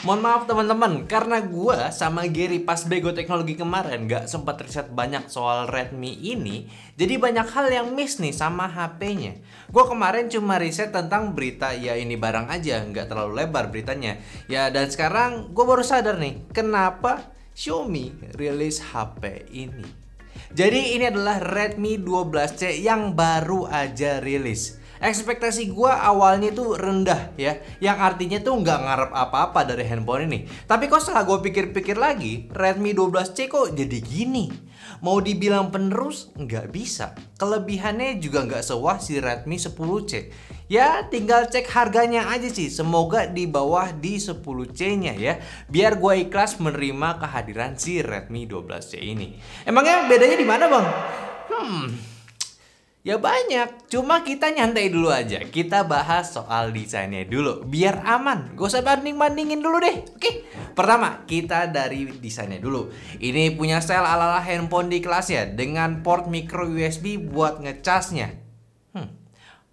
Mohon maaf teman-teman, karena gua sama Gary pas Bego Teknologi kemarin gak sempat riset banyak soal Redmi ini, jadi banyak hal yang miss nih sama HP-nya. Gua kemarin cuma riset tentang berita, ya ini barang aja, nggak terlalu lebar beritanya. Ya dan sekarang gua baru sadar nih, kenapa Xiaomi rilis HP ini. Jadi ini adalah Redmi 12C yang baru aja rilis. Ekspektasi gue awalnya tuh rendah ya, yang artinya tuh nggak ngarep apa-apa dari handphone ini. Tapi kok setelah gue pikir-pikir lagi, Redmi 12C kok jadi gini? Mau dibilang penerus? Nggak bisa. Kelebihannya juga nggak sewah si Redmi 10C. Ya tinggal cek harganya aja sih, semoga di bawah di 10C-nya ya, biar gue ikhlas menerima kehadiran si Redmi 12C ini. Emangnya bedanya di mana bang? Ya banyak, cuma kita nyantai dulu aja. Kita bahas soal desainnya dulu, biar aman. Gak usah banding-bandingin dulu deh. Oke, pertama kita dari desainnya dulu. Ini punya style ala-ala handphone di kelas ya, dengan port micro USB buat ngecasnya.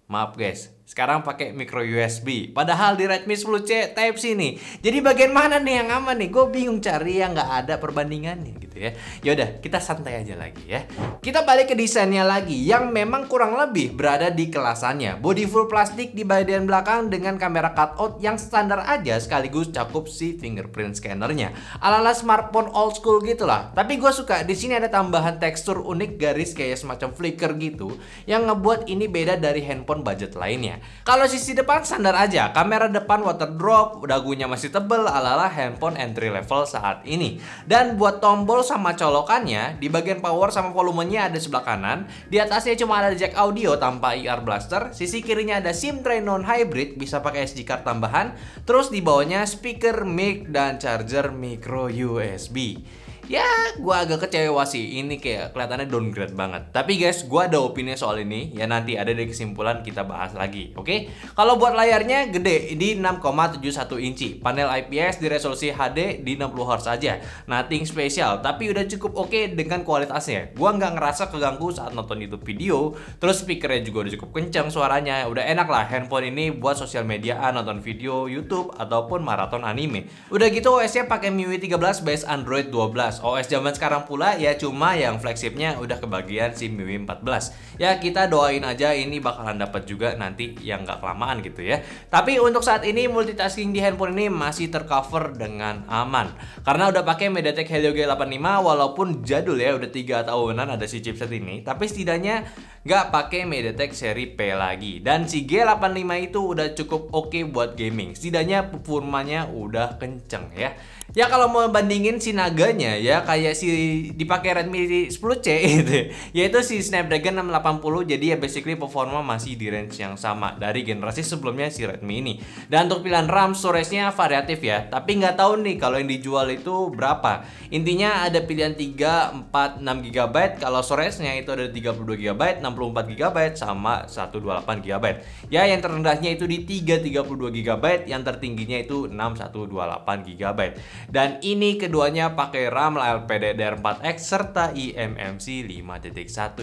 Maaf guys, sekarang pakai micro USB. Padahal di Redmi 10C Type-C nih. Jadi bagian mana nih yang aman nih? Gue bingung cari yang nggak ada perbandingannya gitu ya. Yaudah, kita santai aja lagi ya. Kita balik ke desainnya lagi, yang memang kurang lebih berada di kelasannya. Body full plastik di bagian belakang dengan kamera cutout yang standar aja, sekaligus cakup si fingerprint scannernya. Ala-ala smartphone old school gitulah. Tapi gue suka di sini ada tambahan tekstur unik garis kayak semacam flicker gitu, yang ngebuat ini beda dari handphone budget lainnya. Kalau sisi depan standar aja, kamera depan water drop, dagunya masih tebel ala-ala handphone entry level saat ini. Dan buat tombol sama colokannya, di bagian power sama volumenya ada sebelah kanan, di atasnya cuma ada jack audio tanpa IR blaster, sisi kirinya ada SIM tray non hybrid bisa pakai SD card tambahan, terus di bawahnya speaker, mic, dan charger micro USB. Ya, gue agak kecewa sih. Ini kayak kelihatannya downgrade banget. Tapi guys, gue ada opini soal ini. Ya nanti ada di kesimpulan kita bahas lagi. Oke? Kalau buat layarnya gede di 6,71 inci. Panel IPS di resolusi HD di 60 Hz aja. Nothing spesial. Tapi udah cukup oke dengan kualitasnya. Gue nggak ngerasa keganggu saat nonton YouTube video. Terus speakernya juga udah cukup kencang suaranya. Udah enak lah handphone ini buat sosial mediaan, nonton video YouTube ataupun maraton anime. Udah gitu OS-nya pakai MIUI 13 base Android 12. OS zaman sekarang pula ya, cuma yang flagshipnya udah kebagian si MIUI 14. Ya kita doain aja ini bakalan dapat juga nanti yang nggak kelamaan gitu ya. Tapi untuk saat ini multitasking di handphone ini masih tercover dengan aman. Karena udah pakai MediaTek Helio G85 walaupun jadul ya, udah 3 tahunan ada si chipset ini. Tapi setidaknya nggak pakai MediaTek seri P lagi. Dan si G85 itu udah cukup oke buat gaming. Setidaknya performanya udah kenceng ya. Ya kalau mau bandingin si naganya ya kayak si dipakai Redmi 10C itu, yaitu si Snapdragon 680, jadi ya basically performa masih di range yang sama dari generasi sebelumnya si Redmi ini. Dan untuk pilihan RAM, storage-nya variatif ya, tapi nggak tahu nih kalau yang dijual itu berapa. Intinya ada pilihan 3, 4, 6 GB, kalau storage-nya itu ada 32 GB, 64 GB, sama 128 GB. Ya yang terendahnya itu di 332 GB, yang tertingginya itu 6128 GB. Dan ini keduanya pakai RAM LPDDR4X serta eMMC 5.1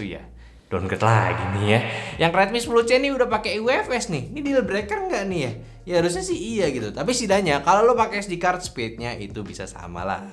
ya. Downgrade lagi nih ya. Yang Redmi 10C ini udah pakai UFS nih. Ini deal breaker nggak nih ya? Ya harusnya sih iya gitu. Tapi setidaknya kalau lo pakai SD card speednya itu bisa sama lah.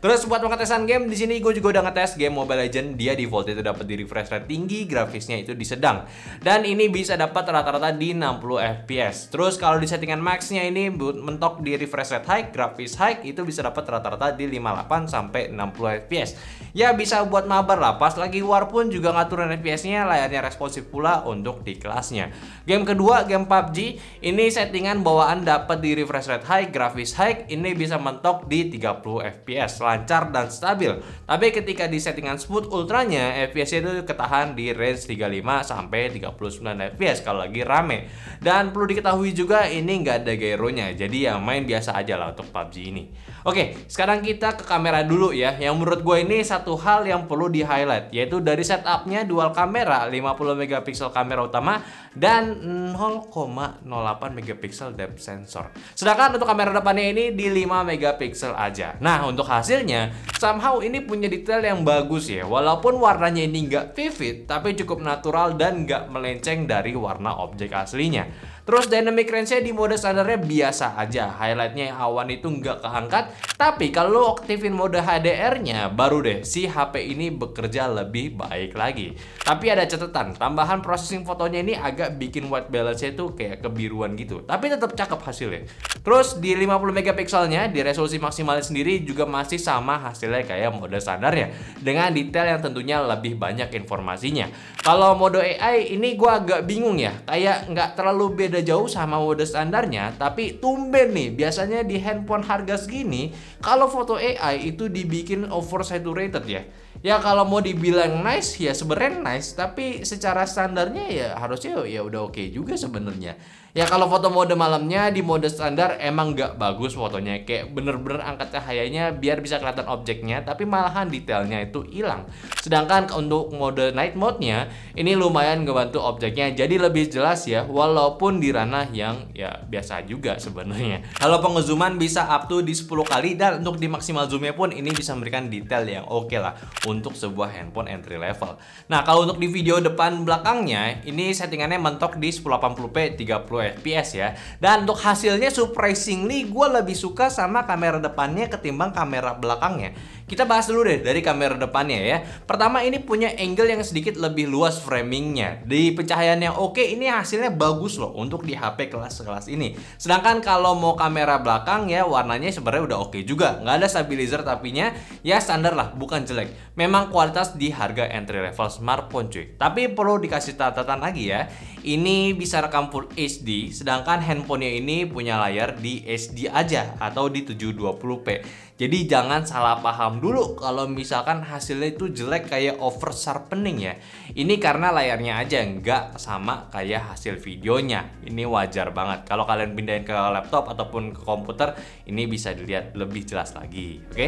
Terus buat pengetesan game di sini gue juga udah ngetes game Mobile Legends. Dia default itu dapat di refresh rate tinggi, grafisnya itu di sedang. Dan ini bisa dapat rata-rata di 60 FPS. Terus kalau di settingan max-nya ini mentok di refresh rate high, grafis high itu bisa dapat rata-rata di 58 sampai 60 FPS. Ya bisa buat mabar lah. Pas lagi war pun juga ngaturin FPS-nya, layarnya responsif pula untuk di kelasnya. Game kedua, game PUBG, ini settingan bawaan dapat di refresh rate high, grafis high, ini bisa mentok di 30 FPS, lancar dan stabil. Tapi ketika di settingan smooth ultranya, FPS itu ketahan di range 35 sampai 39 FPS kalau lagi rame. Dan perlu diketahui juga ini nggak ada gyronya, jadi ya main biasa aja lah untuk PUBG ini. Oke, sekarang kita ke kamera dulu ya. Yang menurut gue ini satu hal yang perlu di highlight, yaitu dari setupnya dual kamera, 50 megapiksel kamera utama dan 0,08 megapiksel depth sensor. Sedangkan untuk kamera depannya ini di 5 megapiksel aja. Nah untuk hasilnya, somehow ini punya detail yang bagus ya. Walaupun warnanya ini nggak vivid, tapi cukup natural dan nggak melenceng dari warna objek aslinya. Terus dynamic range-nya di mode standarnya biasa aja, highlightnya awan itu nggak keangkat. Tapi kalau lo aktifin mode HDR-nya, baru deh si HP ini bekerja lebih baik lagi. Tapi ada catatan, tambahan processing fotonya ini agak bikin white balance-nya itu kayak kebiruan gitu. Tapi tetap cakep hasilnya. Terus di 50 megapikselnya, di resolusi maksimalnya sendiri juga masih sama hasilnya kayak mode standarnya, dengan detail yang tentunya lebih banyak informasinya. Kalau mode AI ini gue agak bingung ya, kayak nggak terlalu beda jauh sama mode standarnya, tapi tumben nih biasanya di handphone harga segini kalau foto AI itu dibikin oversaturated ya. Ya kalau mau dibilang nice ya sebenarnya nice, tapi secara standarnya ya harusnya ya udah oke juga sebenarnya. Ya kalau foto mode malamnya di mode standar emang nggak bagus fotonya, kayak bener-bener angkat cahayanya biar bisa kelihatan objeknya, tapi malahan detailnya itu hilang. Sedangkan untuk mode night mode-nya ini lumayan ngebantu objeknya jadi lebih jelas ya, walaupun di ranah yang ya biasa juga sebenarnya. Kalau pengezooman bisa up to di 10 kali, dan untuk di maksimal zoom-nya pun ini bisa memberikan detail yang oke lah untuk sebuah handphone entry level. Nah, kalau untuk di video depan belakangnya ini settingannya mentok di 1080p 30 fps ya. Dan untuk hasilnya surprisingly gue lebih suka sama kamera depannya ketimbang kamera belakangnya. Kita bahas dulu deh dari kamera depannya ya. Pertama, ini punya angle yang sedikit lebih luas framingnya. Di pencahayaan yang oke, ini hasilnya bagus loh untuk di HP kelas-kelas ini. Sedangkan kalau mau kamera belakang ya warnanya sebenarnya udah oke juga. Nggak ada stabilizer tapinya, ya standar lah, bukan jelek. Memang kualitas di harga entry level smartphone cuy. Tapi perlu dikasih catatan lagi ya. Ini bisa rekam Full HD, sedangkan handphonenya ini punya layar di HD aja atau di 720p. Jadi jangan salah paham dulu kalau misalkan hasilnya itu jelek kayak over sharpening ya. Ini karena layarnya aja nggak sama kayak hasil videonya. Ini wajar banget. Kalau kalian pindahin ke laptop ataupun ke komputer, ini bisa dilihat lebih jelas lagi. Oke?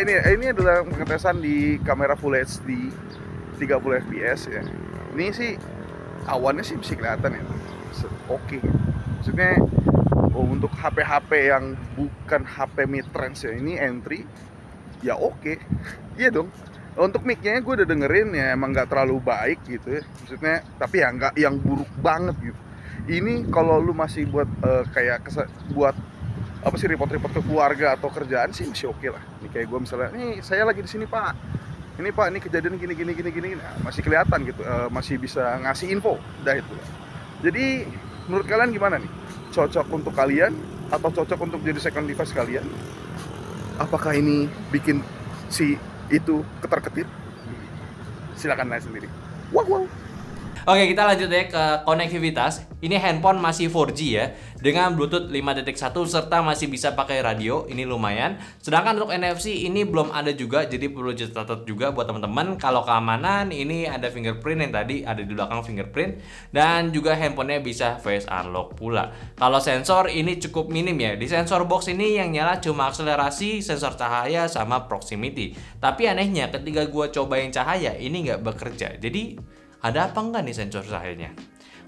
Ya ini adalah pengetesan di kamera Full HD 30 fps ya. Ini sih awannya sih bisa kelihatan ya. Oke. Maksudnya untuk HP-HP yang bukan HP mid-range ya, ini entry ya oke. Iya dong. Untuk mic-nya gue udah dengerin ya emang nggak terlalu baik gitu ya. Maksudnya tapi ya nggak yang buruk banget gitu. Ini kalau lu masih buat buat apa sih report-report ke keluarga atau kerjaan sih masih oke lah. Ini kayak gue misalnya, nih saya lagi di sini pak, ini pak, ini kejadian gini, nah, masih kelihatan gitu, masih bisa ngasih info, dah itu. Jadi menurut kalian gimana nih? Cocok untuk kalian atau cocok untuk jadi second device kalian? Apakah ini bikin si itu ketar-ketir? Silakan nanya sendiri. Wow. Oke, kita lanjut ya ke konektivitas. Ini handphone masih 4G ya, dengan Bluetooth 5.1 serta masih bisa pakai radio. Ini lumayan. Sedangkan untuk NFC ini belum ada juga, jadi perlu dicatat juga buat teman-teman. Kalau keamanan ini ada fingerprint yang tadi ada di belakang fingerprint, dan juga handphonenya bisa face unlock pula. Kalau sensor ini cukup minim ya. Di sensor box ini yang nyala cuma akselerasi, sensor cahaya sama proximity. Tapi anehnya ketika gua cobain cahaya ini nggak bekerja. Jadi ada apa enggak nih sensor cahayanya?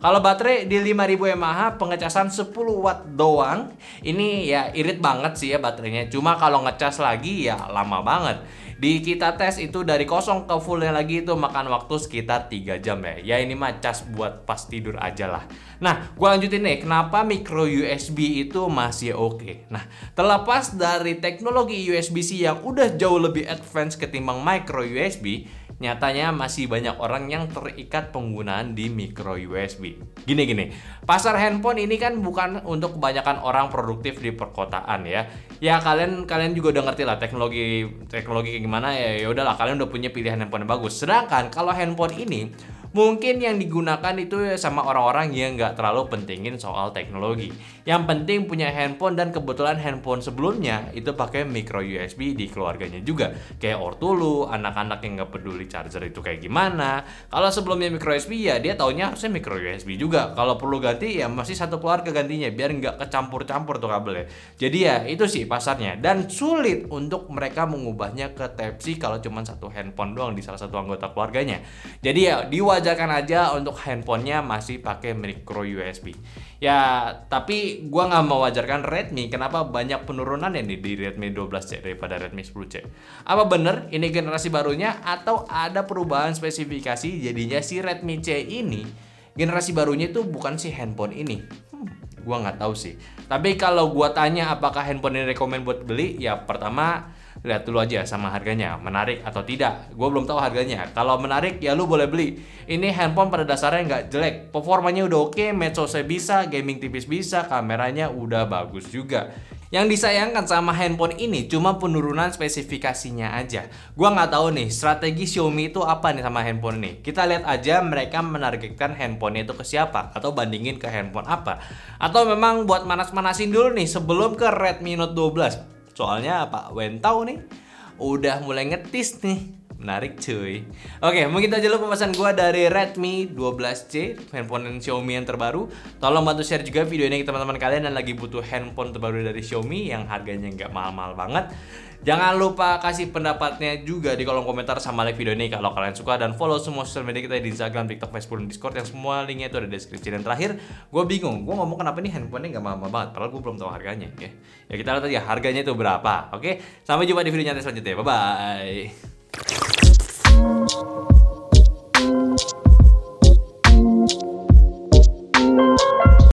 Kalau baterai di 5000 mAh pengecasan 10 watt doang. Ini ya irit banget sih ya baterainya. Cuma kalau ngecas lagi ya lama banget. Di kita tes itu dari kosong ke fullnya lagi itu makan waktu sekitar 3 jam ya. Ya ini mah cas buat pas tidur aja lah. Nah, gua lanjutin nih, kenapa micro USB itu masih oke. Nah, terlepas dari teknologi USB-C yang udah jauh lebih advance ketimbang micro USB, nyatanya masih banyak orang yang terikat penggunaan di micro USB. Gini, pasar handphone ini kan bukan untuk kebanyakan orang produktif di perkotaan ya. Ya kalian juga udah ngerti lah teknologi kayak gimana ya. Ya udahlah, kalian udah punya pilihan handphone yang bagus. Sedangkan kalau handphone ini Mungkin yang digunakan itu sama orang-orang yang nggak terlalu pentingin soal teknologi. Yang penting punya handphone, dan kebetulan handphone sebelumnya itu pakai micro USB di keluarganya juga. Kayak ortu lu, anak-anak yang nggak peduli charger itu kayak gimana. Kalau sebelumnya micro USB ya dia taunya harusnya micro USB juga. Kalau perlu ganti ya masih satu keluarga gantinya biar nggak kecampur-campur tuh kabelnya. Jadi ya itu sih pasarnya, dan sulit untuk mereka mengubahnya ke Type-C kalau cuma satu handphone doang di salah satu anggota keluarganya. Jadi ya diwajarkan aja untuk handphonenya masih pakai micro USB. Ya tapi gua nggak mewajarkan Redmi kenapa banyak penurunan ya di Redmi 12C daripada Redmi 10C. Apa bener ini generasi barunya atau ada perubahan spesifikasi jadinya si Redmi C ini generasi barunya itu bukan si handphone ini? Gua nggak tahu sih. Tapi kalau gua tanya apakah handphone ini rekomend buat beli, ya pertama lihat dulu aja sama harganya, menarik atau tidak. Gue belum tahu harganya. Kalau menarik ya lu boleh beli. Ini handphone pada dasarnya nggak jelek, performanya udah oke, medsosnya bisa, gaming tipis bisa, kameranya udah bagus juga. Yang disayangkan sama handphone ini cuma penurunan spesifikasinya aja. Gua nggak tahu nih strategi Xiaomi itu apa nih sama handphone ini. Kita lihat aja mereka menargetkan handphonenya itu ke siapa, atau bandingin ke handphone apa. Atau memang buat manas-manasin dulu nih sebelum ke Redmi Note 12. Soalnya Pak Wentau nih udah mulai ngetis nih. Menarik cuy. Oke, mungkin itu aja dulu pembahasan gue dari Redmi 12C, handphone Xiaomi yang terbaru. Tolong bantu share juga video ini ke teman-teman kalian yang lagi butuh handphone terbaru dari Xiaomi yang harganya nggak mahal-mahal banget. Jangan lupa kasih pendapatnya juga di kolom komentar sama like video ini kalau kalian suka, dan follow semua sosial media kita di Instagram, TikTok, Facebook, dan Discord yang semua linknya itu ada di deskripsi. Dan terakhir, gue bingung, gue ngomong kenapa nih handphonenya nggak mahal banget, padahal gue belum tahu harganya. Ya kita lihat aja harganya itu berapa. Oke, sampai jumpa di video nyantai selanjutnya. Bye bye.